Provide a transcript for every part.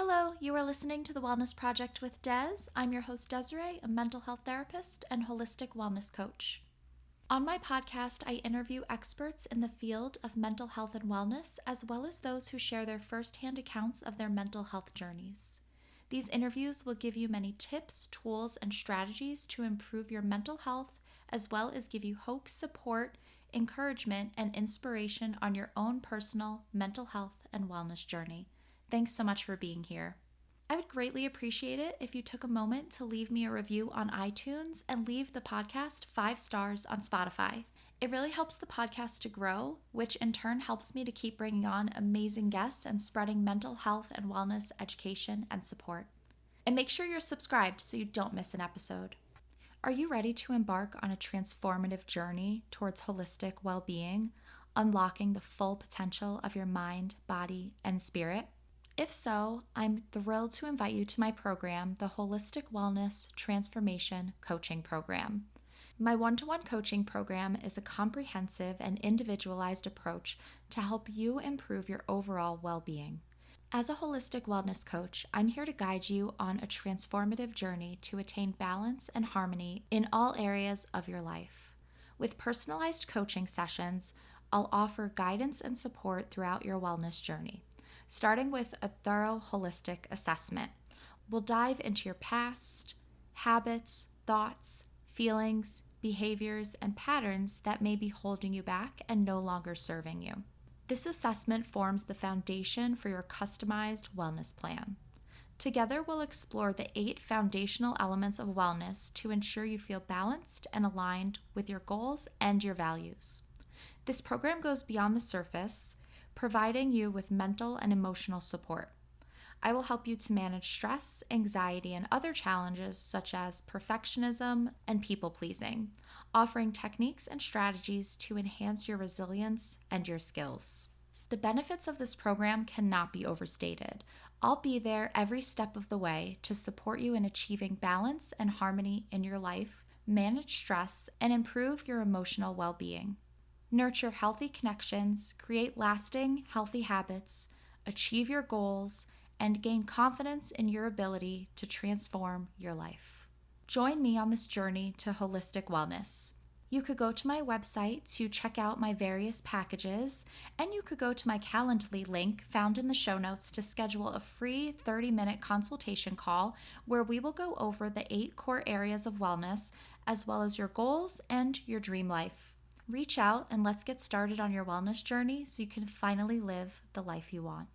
Hello, you are listening to The Wellness Project with Des. I'm your host, Desiree, a mental health therapist and holistic wellness coach. On my podcast, I interview experts in the field of mental health and wellness, as well as those who share their firsthand accounts of their mental health journeys. These interviews will give you many tips, tools, and strategies to improve your mental health, as well as give you hope, support, encouragement, and inspiration on your own personal mental health and wellness journey. Thanks so much for being here. I would greatly appreciate it if you took a moment to leave me a review on iTunes and leave the podcast 5 stars on Spotify. It really helps the podcast to grow, which in turn helps me to keep bringing on amazing guests and spreading mental health and wellness education and support. And make sure you're subscribed so you don't miss an episode. Are you ready to embark on a transformative journey towards holistic well-being, unlocking the full potential of your mind, body, and spirit? If so, I'm thrilled to invite you to my program, the Holistic Wellness Transformation Coaching Program. My one-to-one coaching program is a comprehensive and individualized approach to help you improve your overall well-being. As a holistic wellness coach, I'm here to guide you on a transformative journey to attain balance and harmony in all areas of your life. With personalized coaching sessions, I'll offer guidance and support throughout your wellness journey. Starting with a thorough holistic assessment. We'll dive into your past, habits, thoughts, feelings, behaviors, and patterns that may be holding you back and no longer serving you. This assessment forms the foundation for your customized wellness plan. Together, we'll explore the 8 foundational elements of wellness to ensure you feel balanced and aligned with your goals and your values. This program goes beyond the surface, providing you with mental and emotional support. I will help you to manage stress, anxiety, and other challenges such as perfectionism and people-pleasing, offering techniques and strategies to enhance your resilience and your skills. The benefits of this program cannot be overstated. I'll be there every step of the way to support you in achieving balance and harmony in your life, manage stress, and improve your emotional well-being. Nurture healthy connections, create lasting, healthy habits, achieve your goals, and gain confidence in your ability to transform your life. Join me on this journey to holistic wellness. You could go to my website to check out my various packages, and you could go to my Calendly link found in the show notes to schedule a free 30-minute consultation call where we will go over the 8 core areas of wellness, as well as your goals and your dream life. Reach out and let's get started on your wellness journey so you can finally live the life you want.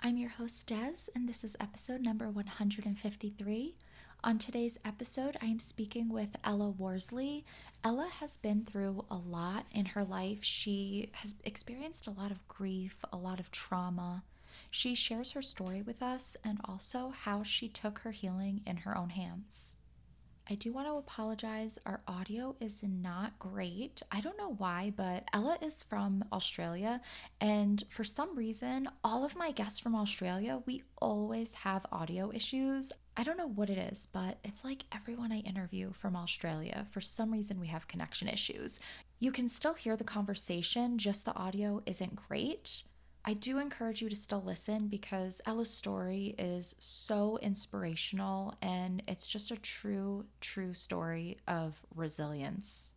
I'm your host, Des, and this is episode number 153. On today's episode, I am speaking with Ella Worsley. Ella has been through a lot in her life. She has experienced a lot of grief, a lot of trauma. She shares her story with us and also how she took her healing in her own hands. I do want to apologize. Our audio is not great. I don't know why, but Ella is from Australia, and for some reason, all of my guests from Australia, we always have audio issues. I don't know what it is, but it's like everyone I interview from Australia, for some reason we have connection issues. You can still hear the conversation, just the audio isn't great. I do encourage you to still listen because Ella's story is so inspirational and it's just a true story of resilience.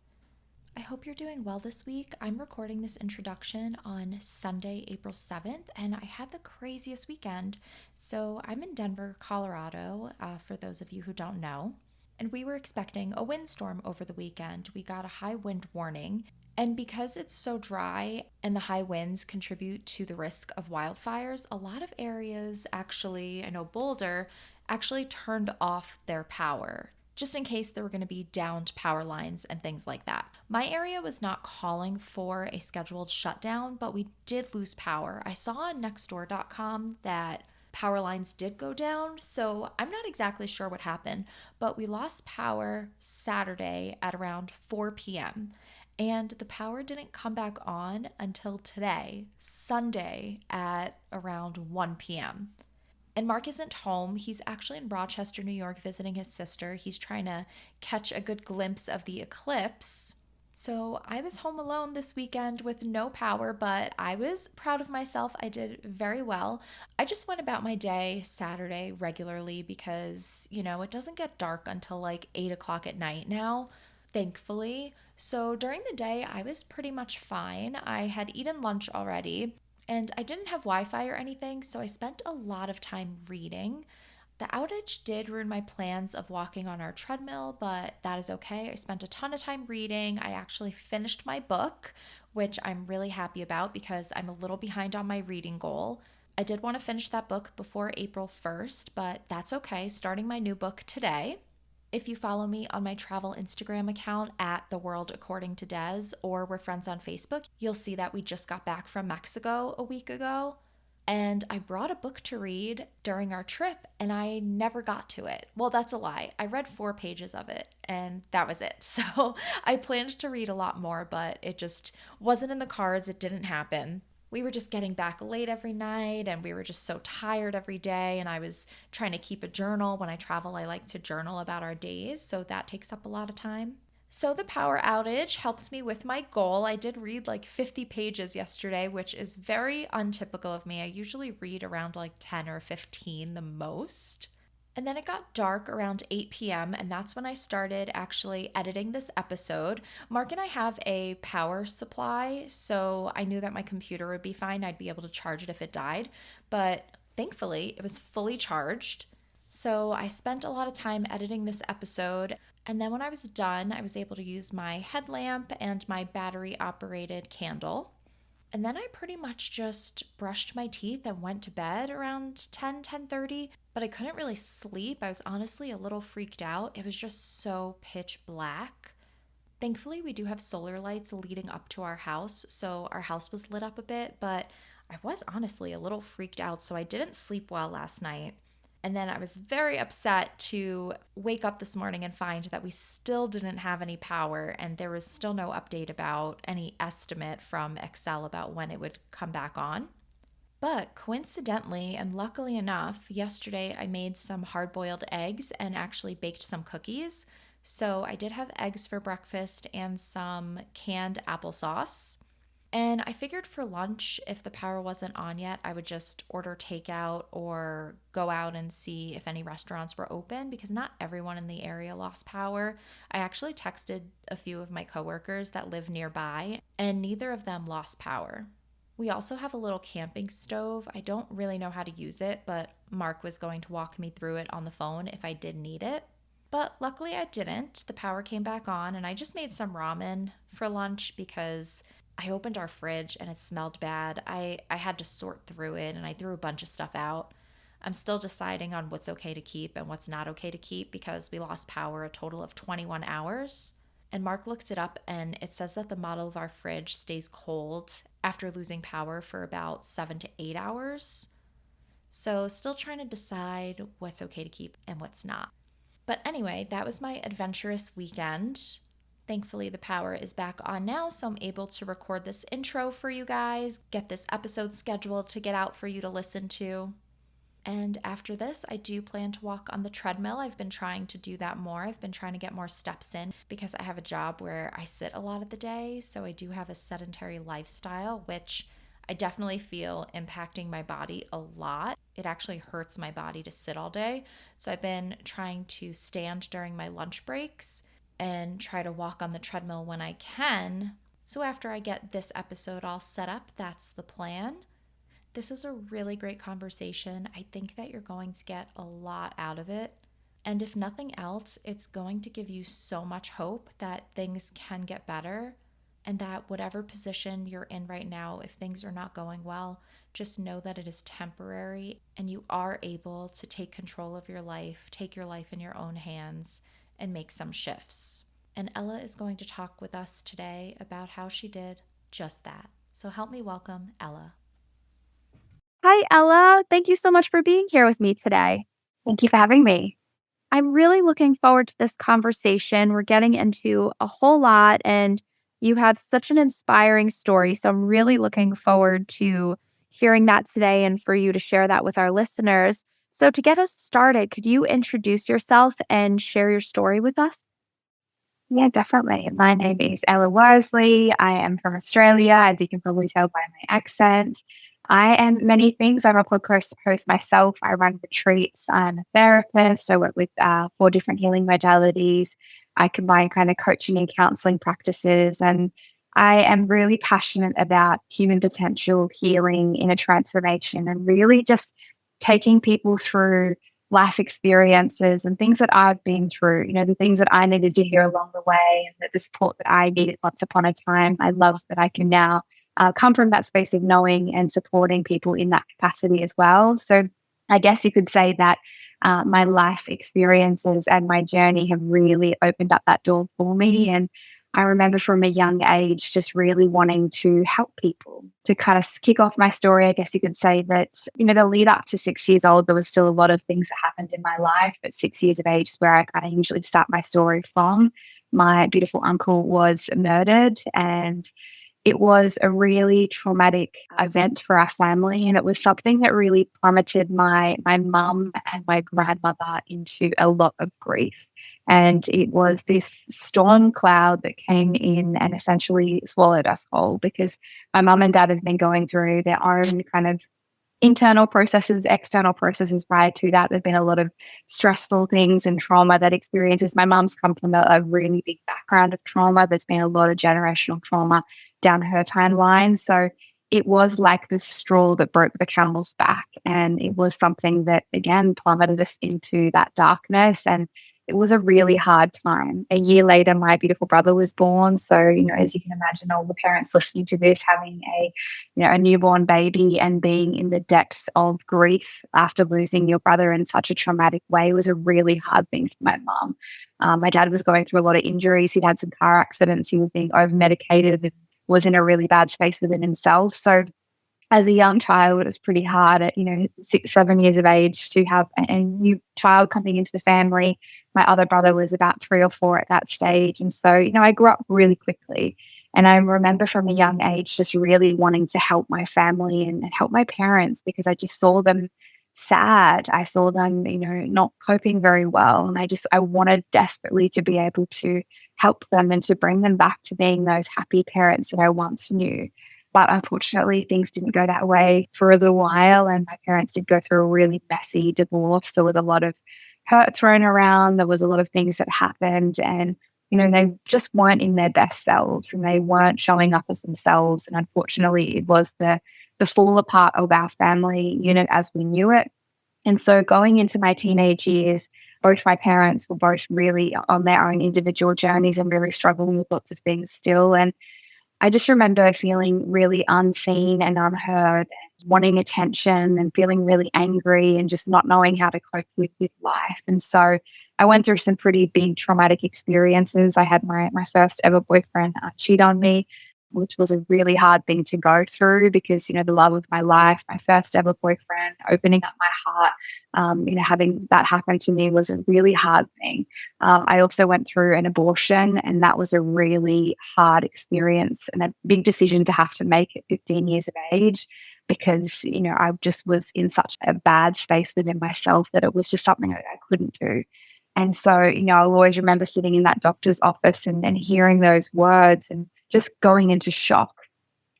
I hope you're doing well this week. I'm recording this introduction on Sunday, April 7th, and I had the craziest weekend. So I'm in Denver, Colorado, for those of you who don't know. And we were expecting a windstorm over the weekend. We got a high wind warning. And because it's so dry and the high winds contribute to the risk of wildfires, a lot of areas actually, I know Boulder, actually turned off their power, just in case there were going to be downed power lines and things like that. My area was not calling for a scheduled shutdown, but we did lose power. I saw on nextdoor.com that power lines did go down, so I'm not exactly sure what happened, but we lost power Saturday at around 4 p.m. And the power didn't come back on until today, Sunday, at around 1 p.m. And Mark isn't home. He's actually in Rochester, New York, visiting his sister. He's trying to catch a good glimpse of the eclipse. So I was home alone this weekend with no power, but I was proud of myself. I did very well. I just went about my day Saturday regularly because, it doesn't get dark until like 8 o'clock at night now, thankfully. So during the day, I was pretty much fine. I had eaten lunch already and I didn't have Wi Fi or anything, so I spent a lot of time reading. The outage did ruin my plans of walking on our treadmill, but that is okay. I spent a ton of time reading. I actually finished my book, which I'm really happy about because I'm a little behind on my reading goal. I did want to finish that book before April 1st, but that's okay. Starting my new book today. If you follow me on my travel Instagram account at The World According to Des, or we're friends on Facebook, you'll see that we just got back from Mexico a week ago. And I brought a book to read during our trip and I never got to it. Well, that's a lie. I read 4 pages of it and that was it. So I planned to read a lot more, but it just wasn't in the cards. It didn't happen. We were just getting back late every night and we were just so tired every day. And I was trying to keep a journal. When I travel, I like to journal about our days. So that takes up a lot of time. So the power outage helped me with my goal. I did read like 50 pages yesterday, which is very untypical of me. I usually read around like 10 or 15 the most. And then it got dark around 8 p.m., and that's when I started actually editing this episode. Mark and I have a power supply, so I knew that my computer would be fine. I'd be able to charge it if it died, but thankfully it was fully charged. So I spent a lot of time editing this episode. And then when I was done, I was able to use my headlamp and my battery operated candle. And then I pretty much just brushed my teeth and went to bed around 10:30. But I couldn't really sleep. I was honestly a little freaked out. It was just so pitch black. Thankfully, we do have solar lights leading up to our house, so our house was lit up a bit, but I was honestly a little freaked out, so I didn't sleep well last night. And then I was very upset to wake up this morning and find that we still didn't have any power and there was still no update about any estimate from Excel about when it would come back on. But coincidentally and luckily enough, yesterday I made some hard boiled eggs and actually baked some cookies. So I did have eggs for breakfast and some canned applesauce. And I figured for lunch, if the power wasn't on yet, I would just order takeout or go out and see if any restaurants were open because not everyone in the area lost power. I actually texted a few of my coworkers that live nearby, and neither of them lost power. We also have a little camping stove. I don't really know how to use it, but Mark was going to walk me through it on the phone if I did need it. But luckily I didn't. The power came back on, and I just made some ramen for lunch because I opened our fridge and it smelled bad. I had to sort through it and I threw a bunch of stuff out. I'm still deciding on what's okay to keep and what's not okay to keep because we lost power a total of 21 hours. And Mark looked it up and it says that the model of our fridge stays cold after losing power for about 7 to 8 hours. So, still trying to decide what's okay to keep and what's not. But anyway, that was my adventurous weekend. Thankfully, the power is back on now, so I'm able to record this intro for you guys, get this episode scheduled to get out for you to listen to. And after this, I do plan to walk on the treadmill. I've been trying to do that more. I've been trying to get more steps in because I have a job where I sit a lot of the day. So I do have a sedentary lifestyle, which I definitely feel impacting my body a lot. It actually hurts my body to sit all day. So I've been trying to stand during my lunch breaks and try to walk on the treadmill when I can. So after I get this episode all set up, that's the plan. This is a really great conversation. I think that you're going to get a lot out of it. And if nothing else, it's going to give you so much hope that things can get better and that whatever position you're in right now, if things are not going well, just know that it is temporary and you are able to take control of your life, take your life in your own hands, and make some shifts. And Ella is going to talk with us today about how she did just that. So help me welcome Ella. Hi, Ella. Thank you so much for being here with me today. Thank you for having me. I'm really looking forward to this conversation. We're getting into a whole lot, and you have such an inspiring story. So I'm really looking forward to hearing that today and for you to share that with our listeners. So, to get us started, could you introduce yourself and share your story with us? Yeah, definitely. My name is Ella Worsley. I am from Australia, as you can probably tell by my accent. I am many things. I'm a podcast host myself. I run retreats. I'm a therapist. I work with 4 different healing modalities. I combine kind of coaching and counseling practices. And I am really passionate about human potential, healing, inner transformation, and really just taking people through life experiences and things that I've been through, the things that I needed to hear along the way and that the support that I needed once upon a time. I love that I can now come from that space of knowing and supporting people in that capacity as well. So I guess you could say that my life experiences and my journey have really opened up that door for me. And I remember from a young age just really wanting to help people. To kind of kick off my story, I guess you could say that, the lead up to 6 years old, there was still a lot of things that happened in my life. At 6 years of age is where I kind of usually start my story from. My beautiful uncle was murdered, and it was a really traumatic event for our family, and it was something that really plummeted my mum and my grandmother into a lot of grief. And it was this storm cloud that came in and essentially swallowed us whole because my mum and dad had been going through their own kind of internal processes, external processes prior to that. There've been a lot of stressful things and trauma that experiences. My mum's come from a really big background of trauma. There's been a lot of generational trauma down her timeline. So it was like the straw that broke the camel's back. And it was something that, again, plummeted us into that darkness. And it was a really hard time. A year later, my beautiful brother was born. So, as you can imagine, all the parents listening to this having a newborn baby and being in the depths of grief after losing your brother in such a traumatic way was a really hard thing for my mom. My dad was going through a lot of injuries. He'd had some car accidents. He was being over medicated and was in a really bad space within himself. So as a young child, it was pretty hard at, 6, 7 years of age to have a new child coming into the family. My other brother was about 3 or 4 at that stage. And so, I grew up really quickly. And I remember from a young age just really wanting to help my family and help my parents because I just saw them sad. I saw them, not coping very well. And I wanted desperately to be able to help them and to bring them back to being those happy parents that I once knew. But unfortunately, things didn't go that way for a little while. And my parents did go through a really messy divorce. There was a lot of hurt thrown around. There was a lot of things that happened. And, they just weren't in their best selves and they weren't showing up as themselves. And unfortunately, it was the fall apart of our family unit as we knew it. And so going into my teenage years, both my parents were both really on their own individual journeys and really struggling with lots of things still. And I just remember feeling really unseen and unheard, and wanting attention and feeling really angry and just not knowing how to cope with life. And so I went through some pretty big traumatic experiences. I had my first ever boyfriend cheat on me, which was a really hard thing to go through because, the love of my life, my first ever boyfriend, opening up my heart, having that happen to me was a really hard thing. I also went through an abortion, and that was a really hard experience and a big decision to have to make at 15 years of age because, I just was in such a bad space within myself that it was just something that I couldn't do. And so, I'll always remember sitting in that doctor's office and hearing those words and just going into shock.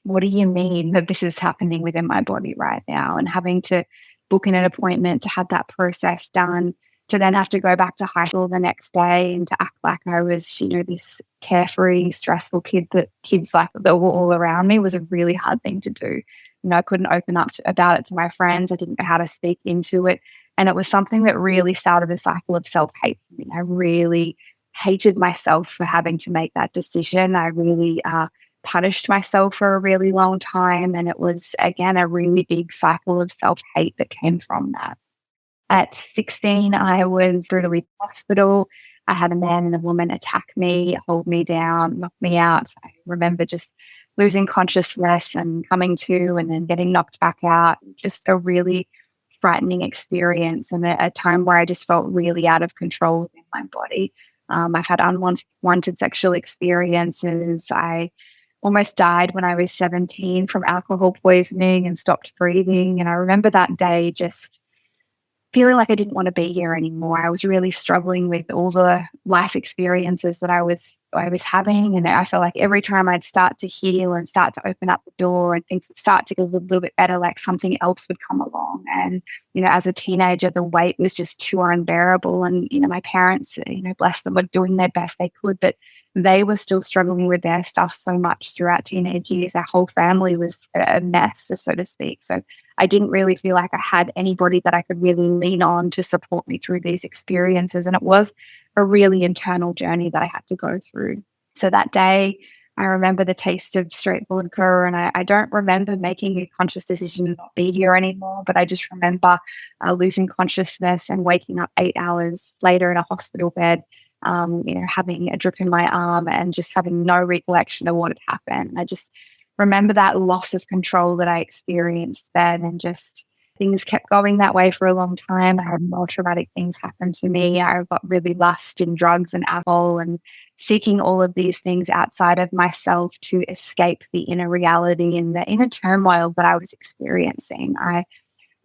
What do you mean that this is happening within my body right now? And having to book in an appointment to have that process done, to then have to go back to high school the next day and to act like I was, this carefree, stressful kid that kids like that were all around me was a really hard thing to do. I couldn't open up about it to my friends. I didn't know how to speak into it. And it was something that really started a cycle of self-hate for me. I really hated myself for having to make that decision. I really punished myself for a really long time. And it was, again, a really big cycle of self-hate that came from that. At 16, I was brutally in hospital. I had a man and a woman attack me, hold me down, knock me out. I remember just losing consciousness and coming to and then getting knocked back out. Just a really frightening experience and a time where I just felt really out of control within my body. I've had unwanted sexual experiences. I almost died when I was 17 from alcohol poisoning and stopped breathing. And I remember that day just feeling like I didn't want to be here anymore. I was really struggling with all the life experiences that I was having. And I felt like every time I'd start to heal and start to open up the door and things would start to get a little bit better, like something else would come along. And, as a teenager, the weight was just too unbearable. And, my parents, bless them, were doing their best they could, but they were still struggling with their stuff so much throughout teenage years. Our whole family was a mess, so to speak. So I didn't really feel like I had anybody that I could really lean on to support me through these experiences. And it was a really internal journey that I had to go through. So that day, I remember the taste of straight vodka, and I don't remember making a conscious decision to not be here anymore, but I just remember losing consciousness and waking up 8 hours later in a hospital bed, having a drip in my arm and just having no recollection of what had happened. I just remember that loss of control that I experienced then, and just things kept going that way for a long time. I had more traumatic things happen to me. I got really lost in drugs and alcohol and seeking all of these things outside of myself to escape the inner reality and the inner turmoil that I was experiencing. I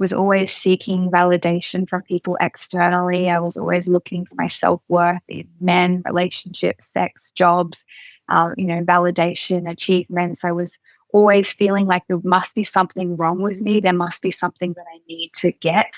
was always seeking validation from people externally. I was always looking for my self-worth in men, relationships, sex, jobs, validation, achievements. I was always feeling like there must be something wrong with me. There must be something that I need to get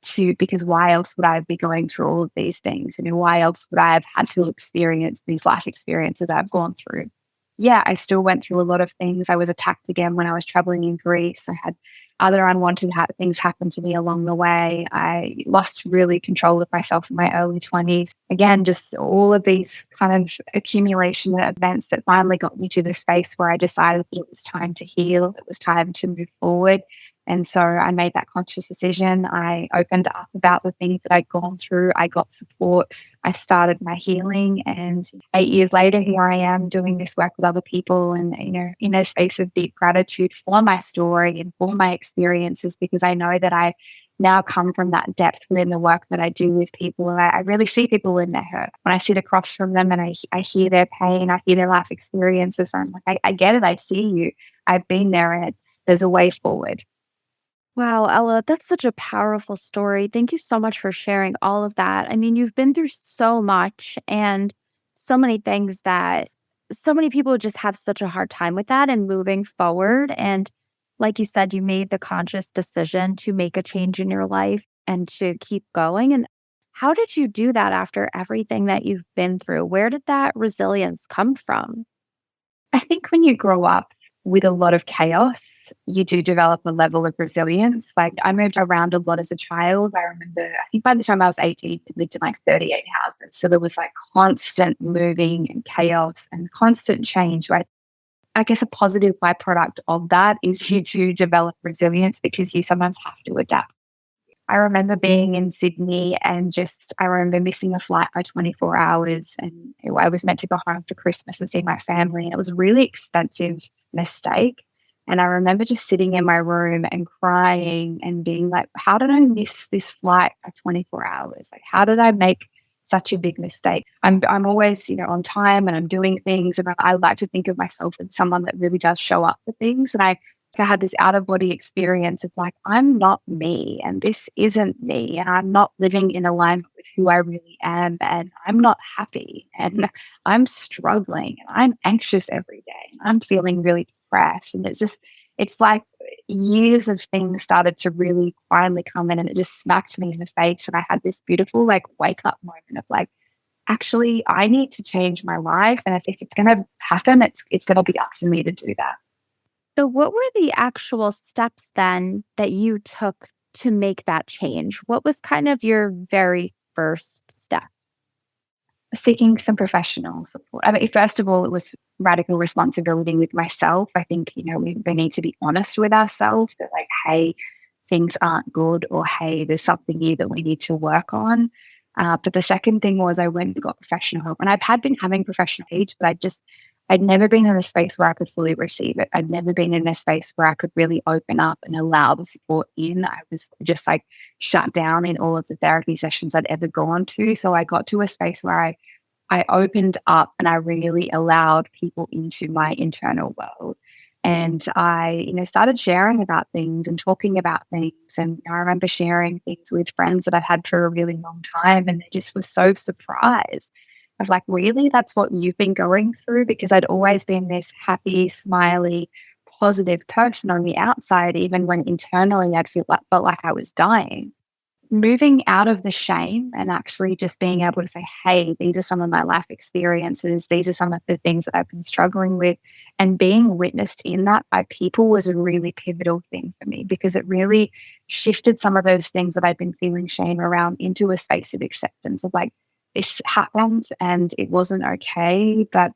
to, because why else would I be going through all of these things? Why else would I have had to experience these life experiences I've gone through? Yeah, I still went through a lot of things. I was attacked again when I was traveling in Greece. I had other unwanted things happen to me along the way. I lost really control of myself in my early 20s. Again, just all of these kind of accumulation of events that finally got me to the space where I decided that it was time to heal, it was time to move forward. And so I made that conscious decision. I opened up about the things that I'd gone through. I got support. I started my healing. And 8 years later, here I am doing this work with other people, and, in a space of deep gratitude for my story and for my experiences, because I know that I now come from that depth within the work that I do with people. And I really see people in their hurt. When I sit across from them and I hear their pain, I hear their life experiences, I'm like, I get it. I see you. I've been there, and there's a way forward. Wow, Ella, that's such a powerful story. Thank you so much for sharing all of that. I mean, you've been through so much and so many things that so many people just have such a hard time with that and moving forward. And like you said, you made the conscious decision to make a change in your life and to keep going. And how did you do that after everything that you've been through? Where did that resilience come from? I think when you grow up with a lot of chaos, you do develop a level of resilience. Like, I moved around a lot as a child. I remember, I think by the time I was 18, I lived in like 38 houses. So there was like constant moving and chaos and constant change, right? I guess a positive byproduct of that is you do develop resilience because you sometimes have to adapt. I remember being in Sydney and I remember missing a flight by 24 hours, and I was meant to go home for Christmas and see my family, and it was a really expensive mistake. And I remember just sitting in my room and crying and being like, how did I miss this flight by 24 hours? Like, how did I make such a big mistake? I'm always, on time, and I'm doing things, and I like to think of myself as someone that really does show up for things. And I had this out of body experience of like, I'm not me, and this isn't me, and I'm not living in alignment with who I really am, and I'm not happy, and I'm struggling, and I'm anxious every day, and I'm feeling really depressed. And it's like years of things started to really finally come in, and it just smacked me in the face. And I had this beautiful like wake up moment of like, actually, I need to change my life. And if it's going to happen, it's going to be up to me to do that. So, what were the actual steps then that you took to make that change? What was kind of your very first step? Seeking some professional support. I mean, first of all, it was radical responsibility with myself. I think, we need to be honest with ourselves that, like, hey, things aren't good, or hey, there's something here that we need to work on. But the second thing was I went and got professional help. And I've been having professional aid, but I'd never been in a space where I could fully receive it. I'd never been in a space where I could really open up and allow the support in. I was just like shut down in all of the therapy sessions I'd ever gone to. So I got to a space where I opened up and I really allowed people into my internal world. And I, started sharing about things and talking about things. And I remember sharing things with friends that I'd had for a really long time. And they just were so surprised. I was like, really? That's what you've been going through? Because I'd always been this happy, smiley, positive person on the outside, even when internally felt like I was dying. Moving out of the shame and actually just being able to say, hey, these are some of my life experiences. These are some of the things that I've been struggling with. And being witnessed in that by people was a really pivotal thing for me because it really shifted some of those things that I'd been feeling shame around into a space of acceptance of like, this happened and it wasn't okay, but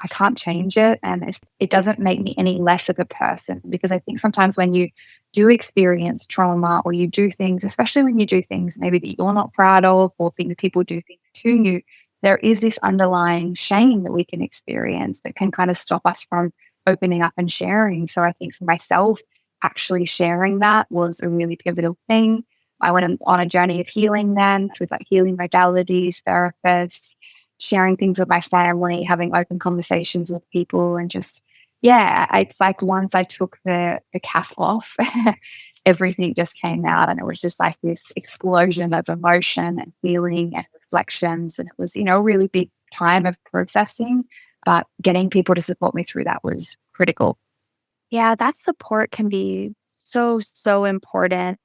I can't change it. And it doesn't make me any less of a person because I think sometimes when you do experience trauma or you do things, especially when you do things maybe that you're not proud of or things people do things to you, there is this underlying shame that we can experience that can kind of stop us from opening up and sharing. So I think for myself, actually sharing that was a really pivotal thing. I went on a journey of healing then with like healing modalities, therapists, sharing things with my family, having open conversations with people, and just, yeah, it's like once I took the cap off, everything just came out, and it was just like this explosion of emotion and feeling and reflections, and it was, a really big time of processing, but getting people to support me through that was critical. Yeah, that support can be so, so important.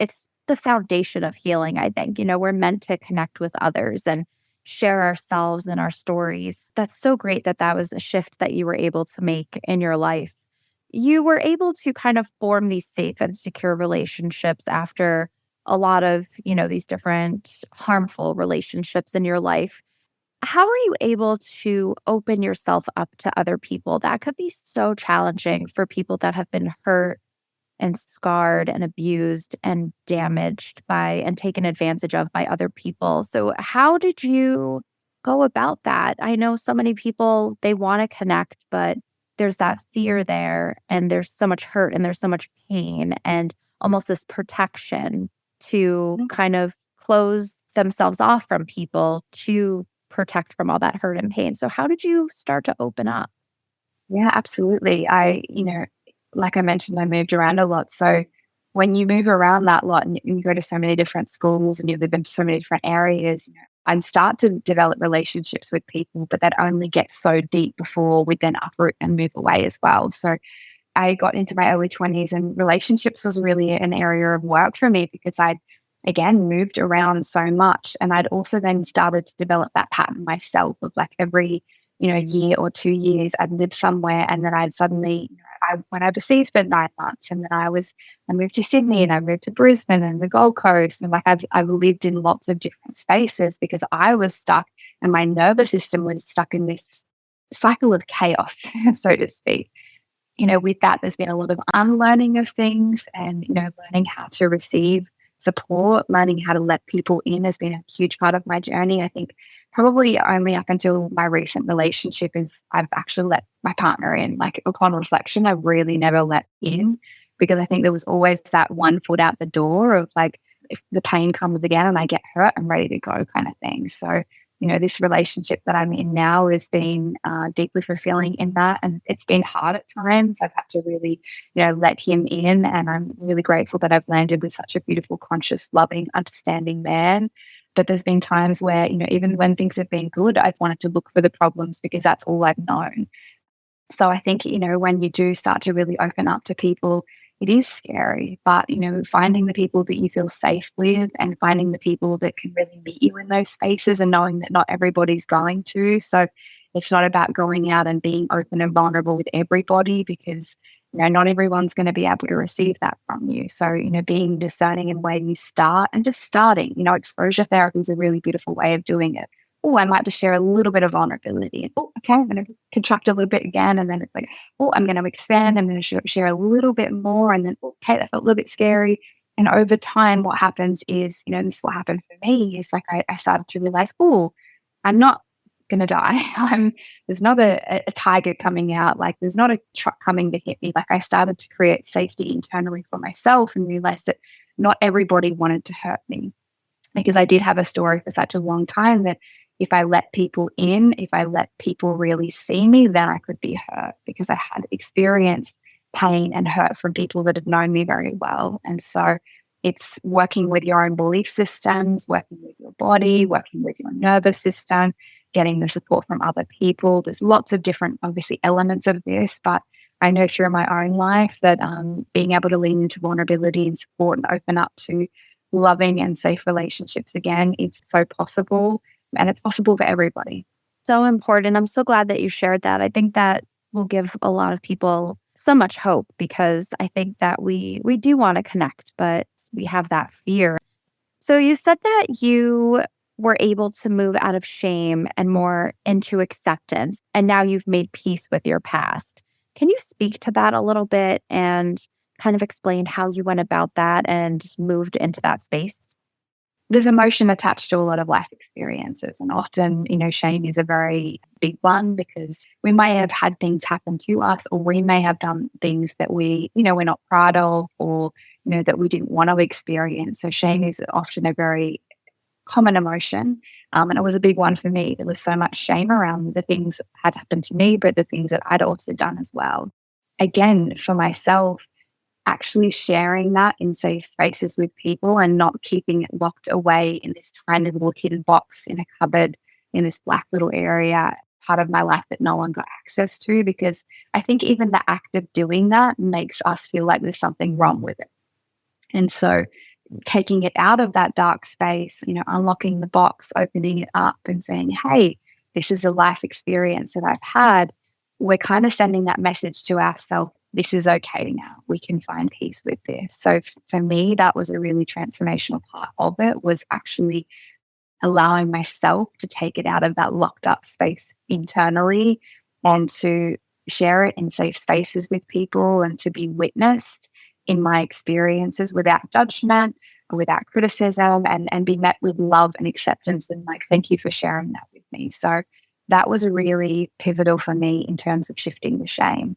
It's the foundation of healing, I think. We're meant to connect with others and share ourselves and our stories. That's so great that that was a shift that you were able to make in your life. You were able to kind of form these safe and secure relationships after a lot of, these different harmful relationships in your life. How are you able to open yourself up to other people? That could be so challenging for people that have been hurt and scarred and abused and damaged by and taken advantage of by other people. So, how did you go about that? I know so many people, they want to connect, but there's that fear there, and there's so much hurt, and there's so much pain, and almost this protection to kind of close themselves off from people to protect from all that hurt and pain. So, how did you start to open up? Yeah, absolutely. Like I mentioned, I moved around a lot. So when you move around that lot and you go to so many different schools and you live in so many different areas, and start to develop relationships with people, but that only gets so deep before we then uproot and move away as well. So I got into my early 20s and relationships was really an area of work for me because I'd again moved around so much. And I'd also then started to develop that pattern myself of like every, year or 2 years, I'd lived somewhere and then I'd suddenly, I went overseas for 9 months and then I moved to Sydney and I moved to Brisbane and the Gold Coast. And like I've lived in lots of different spaces because I was stuck and my nervous system was stuck in this cycle of chaos, so to speak. With that, there's been a lot of unlearning of things and, learning how to receive support, learning how to let people in has been a huge part of my journey. I think probably only up until my recent relationship is I've actually let my partner in. Like upon reflection, I really never let in because I think there was always that one foot out the door of like, if the pain comes again and I get hurt, I'm ready to go kind of thing. So this relationship that I'm in now has been deeply fulfilling in that. And it's been hard at times. I've had to really, let him in. And I'm really grateful that I've landed with such a beautiful, conscious, loving, understanding man. But there's been times where, even when things have been good, I've wanted to look for the problems because that's all I've known. So I think, when you do start to really open up to people, it is scary, but, finding the people that you feel safe with and finding the people that can really meet you in those spaces and knowing that not everybody's going to. So it's not about going out and being open and vulnerable with everybody because, not everyone's going to be able to receive that from you. So, being discerning in where you start and just starting, exposure therapy is a really beautiful way of doing it. Oh, I might just share a little bit of vulnerability. Oh, okay, I'm going to contract a little bit again. And then it's like, oh, I'm going to expand. I'm going to share a little bit more. And then, okay, that felt a little bit scary. And over time, what happens is, this is what happened for me is like I started to realize, oh, I'm not going to die. There's not a tiger coming out. Like there's not a truck coming to hit me. Like I started to create safety internally for myself and realized that not everybody wanted to hurt me because I did have a story for such a long time that if I let people in, if I let people really see me, then I could be hurt because I had experienced pain and hurt from people that had known me very well. And so it's working with your own belief systems, working with your body, working with your nervous system, getting the support from other people. There's lots of different, obviously, elements of this, but I know through my own life that being able to lean into vulnerability and support and open up to loving and safe relationships again, it's so possible, and it's possible for everybody. So important. I'm so glad that you shared that. I think that will give a lot of people so much hope because I think that we do want to connect, but we have that fear. So you said that you were able to move out of shame and more into acceptance, and now you've made peace with your past. Can you speak to that a little bit and kind of explain how you went about that and moved into that space? There's emotion attached to a lot of life experiences. And often, shame is a very big one because we may have had things happen to us, or we may have done things that we're not proud of, or, that we didn't want to experience. So shame is often a very common emotion. And it was a big one for me. There was so much shame around the things that had happened to me, but the things that I'd also done as well. Again, for myself, actually sharing that in safe spaces with people and not keeping it locked away in this tiny little hidden box in a cupboard in this black little area, part of my life that no one got access to, because I think even the act of doing that makes us feel like there's something wrong with it. And so taking it out of that dark space, unlocking the box, opening it up and saying, hey, this is a life experience that I've had, we're kind of sending that message to ourselves. This is okay now. We can find peace with this. So for me, that was a really transformational part of it, was actually allowing myself to take it out of that locked up space internally and to share it in safe spaces with people and to be witnessed in my experiences without judgment, without criticism, and be met with love and acceptance and like, thank you for sharing that with me. So that was really pivotal for me in terms of shifting the shame.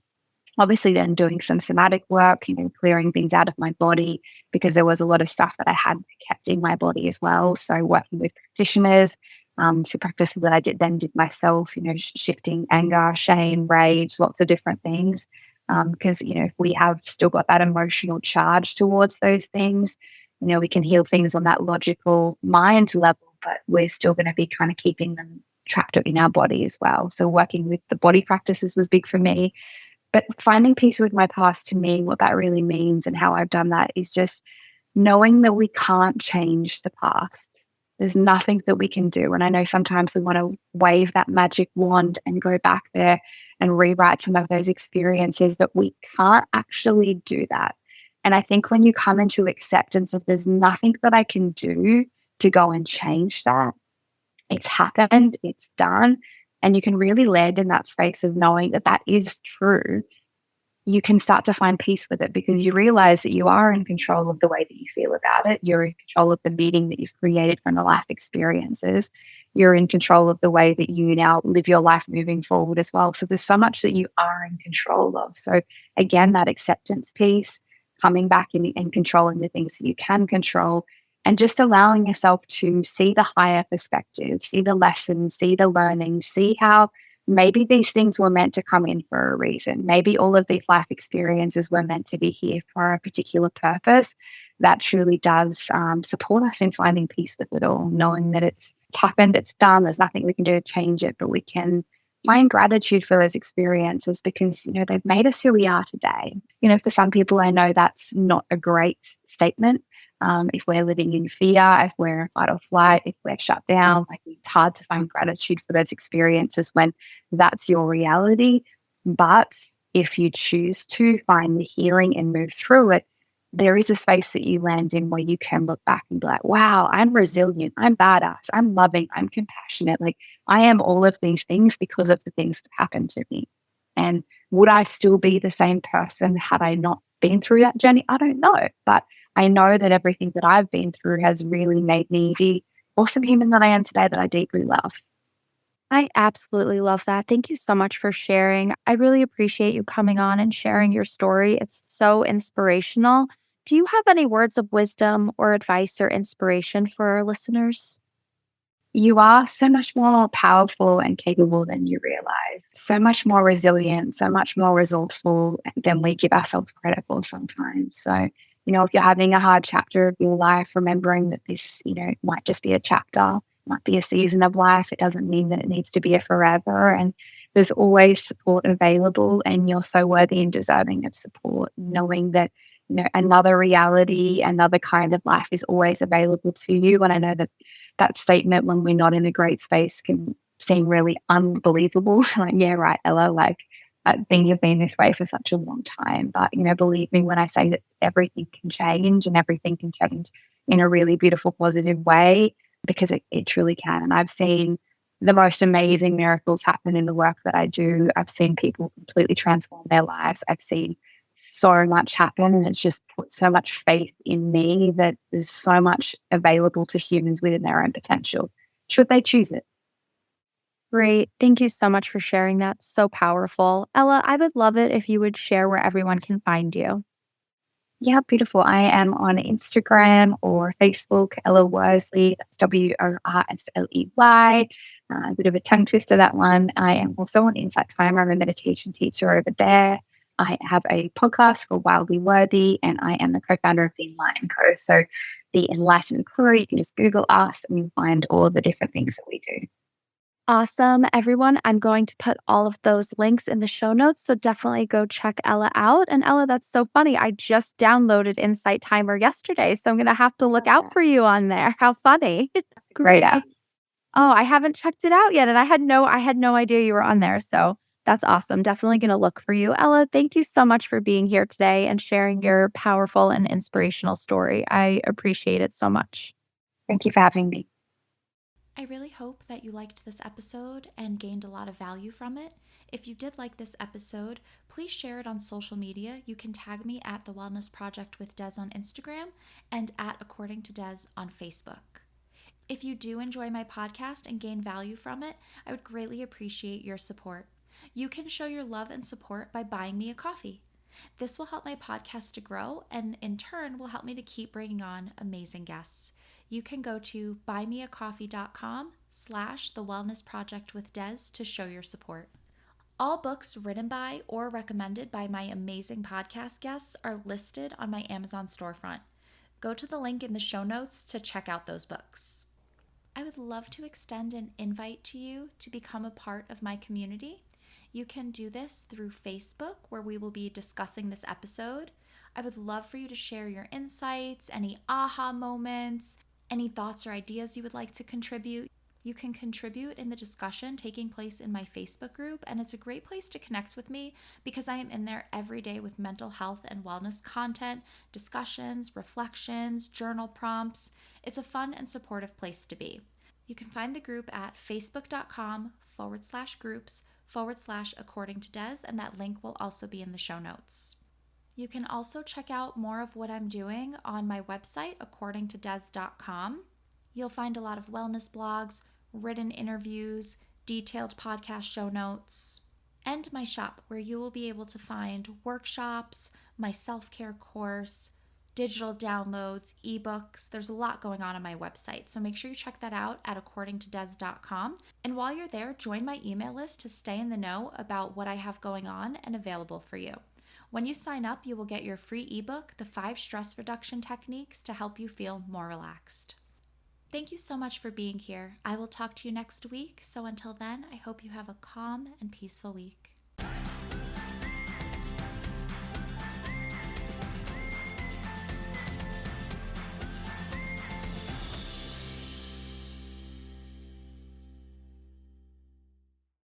Obviously, then doing some somatic work, clearing things out of my body because there was a lot of stuff that I had kept in my body as well. So working with practitioners, some practices that I did myself, shifting anger, shame, rage, lots of different things. Because, if we have still got that emotional charge towards those things, we can heal things on that logical mind level, but we're still going to be kind of keeping them trapped in our body as well. So working with the body practices was big for me. But finding peace with my past, to me, what that really means and how I've done that is just knowing that we can't change the past. There's nothing that we can do. And I know sometimes we want to wave that magic wand and go back there and rewrite some of those experiences, but we can't actually do that. And I think when you come into acceptance of there's nothing that I can do to go and change that, it's happened, it's done, and you can really land in that space of knowing that that is true, you can start to find peace with it because you realize that you are in control of the way that you feel about it. You're in control of the meaning that you've created from the life experiences. You're in control of the way that you now live your life moving forward as well. So there's so much that you are in control of. So again, that acceptance piece, coming back and controlling the things that you can control, and just allowing yourself to see the higher perspective, see the lessons, see the learning, see how maybe these things were meant to come in for a reason. Maybe all of these life experiences were meant to be here for a particular purpose. That truly does support us in finding peace with it all, knowing that it's happened, it's done, there's nothing we can do to change it, but we can find gratitude for those experiences because, they've made us who we are today. For some people, I know that's not a great statement. If we're living in fear, if we're in fight or flight, if we're shut down, like it's hard to find gratitude for those experiences when that's your reality. But if you choose to find the healing and move through it, there is a space that you land in where you can look back and be like, wow, I'm resilient, I'm badass, I'm loving, I'm compassionate. Like I am all of these things because of the things that happened to me. And would I still be the same person had I not been through that journey? I don't know. But I know that everything that I've been through has really made me the awesome human that I am today that I deeply love. I absolutely love that. Thank you so much for sharing. I really appreciate you coming on and sharing your story. It's so inspirational. Do you have any words of wisdom or advice or inspiration for our listeners? you are so much more powerful and capable than you realize, so much more resilient, so much more resourceful than we give ourselves credit for sometimes. So, if you're having a hard chapter of your life, remembering that this, might just be a chapter, might be a season of life. It doesn't mean that it needs to be a forever. And there's always support available, and you're so worthy and deserving of support, knowing that another reality, another kind of life is always available to you. And I know that that statement, when we're not in a great space, can seem really unbelievable. Like, yeah, right, Ella, like things have been this way for such a long time. But, believe me when I say that everything can change, and everything can change in a really beautiful, positive way, because it truly can. And I've seen the most amazing miracles happen in the work that I do. I've seen people completely transform their lives. I've seen so much happen, and it's just put so much faith in me that there's so much available to humans within their own potential, should they choose it. Great. Thank you so much for sharing that. So powerful. Ella, I would love it if you would share where everyone can find you. Yeah, beautiful. I am on Instagram or Facebook, Ella Worsley. That's Worsley. A bit of a tongue twister, that one. I am also on Insight Timer. I'm a meditation teacher over there. I have a podcast called Wildly Worthy, and I am the co-founder of the Enlighten Co. So the Enlighten Co, you can just Google us and you'll find all of the different things that we do. Awesome, everyone. I'm going to put all of those links in the show notes. So definitely go check Ella out. And Ella, that's so funny. I just downloaded Insight Timer yesterday. So I'm going to have to look out for you on there. How funny. Great app. Oh, I haven't checked it out yet. And I had no idea you were on there. So that's awesome. Definitely going to look for you. Ella, thank you so much for being here today and sharing your powerful and inspirational story. I appreciate it so much. Thank you for having me. I really hope that you liked this episode and gained a lot of value from it. If you did like this episode, please share it on social media. You can tag me at The Wellness Project with Des on Instagram and at According to Des on Facebook. If you do enjoy my podcast and gain value from it, I would greatly appreciate your support. You can show your love and support by buying me a coffee. This will help my podcast to grow and in turn will help me to keep bringing on amazing guests. You can go to buymeacoffee.com/The Wellness Project with Des to show your support. All books written by or recommended by my amazing podcast guests are listed on my Amazon storefront. Go to the link in the show notes to check out those books. I would love to extend an invite to you to become a part of my community. You can do this through Facebook, where we will be discussing this episode. I would love for you to share your insights, any aha moments, any thoughts or ideas you would like to contribute. You can contribute in the discussion taking place in my Facebook group, and it's a great place to connect with me because I am in there every day with mental health and wellness content, discussions, reflections, journal prompts. It's a fun and supportive place to be. You can find the group at facebook.com/groups/According to Des, and that link will also be in the show notes. You can also check out more of what I'm doing on my website, accordingtodes.com. You'll find a lot of wellness blogs, written interviews, detailed podcast show notes, and my shop, where you will be able to find workshops, my self-care course, digital downloads, ebooks. There's a lot going on my website, so make sure you check that out at accordingtodes.com. And while you're there, join my email list to stay in the know about what I have going on and available for you. When you sign up, you will get your free ebook, The 5 Stress Reduction Techniques to help you feel more relaxed. Thank you so much for being here. I will talk to you next week. So until then, I hope you have a calm and peaceful week.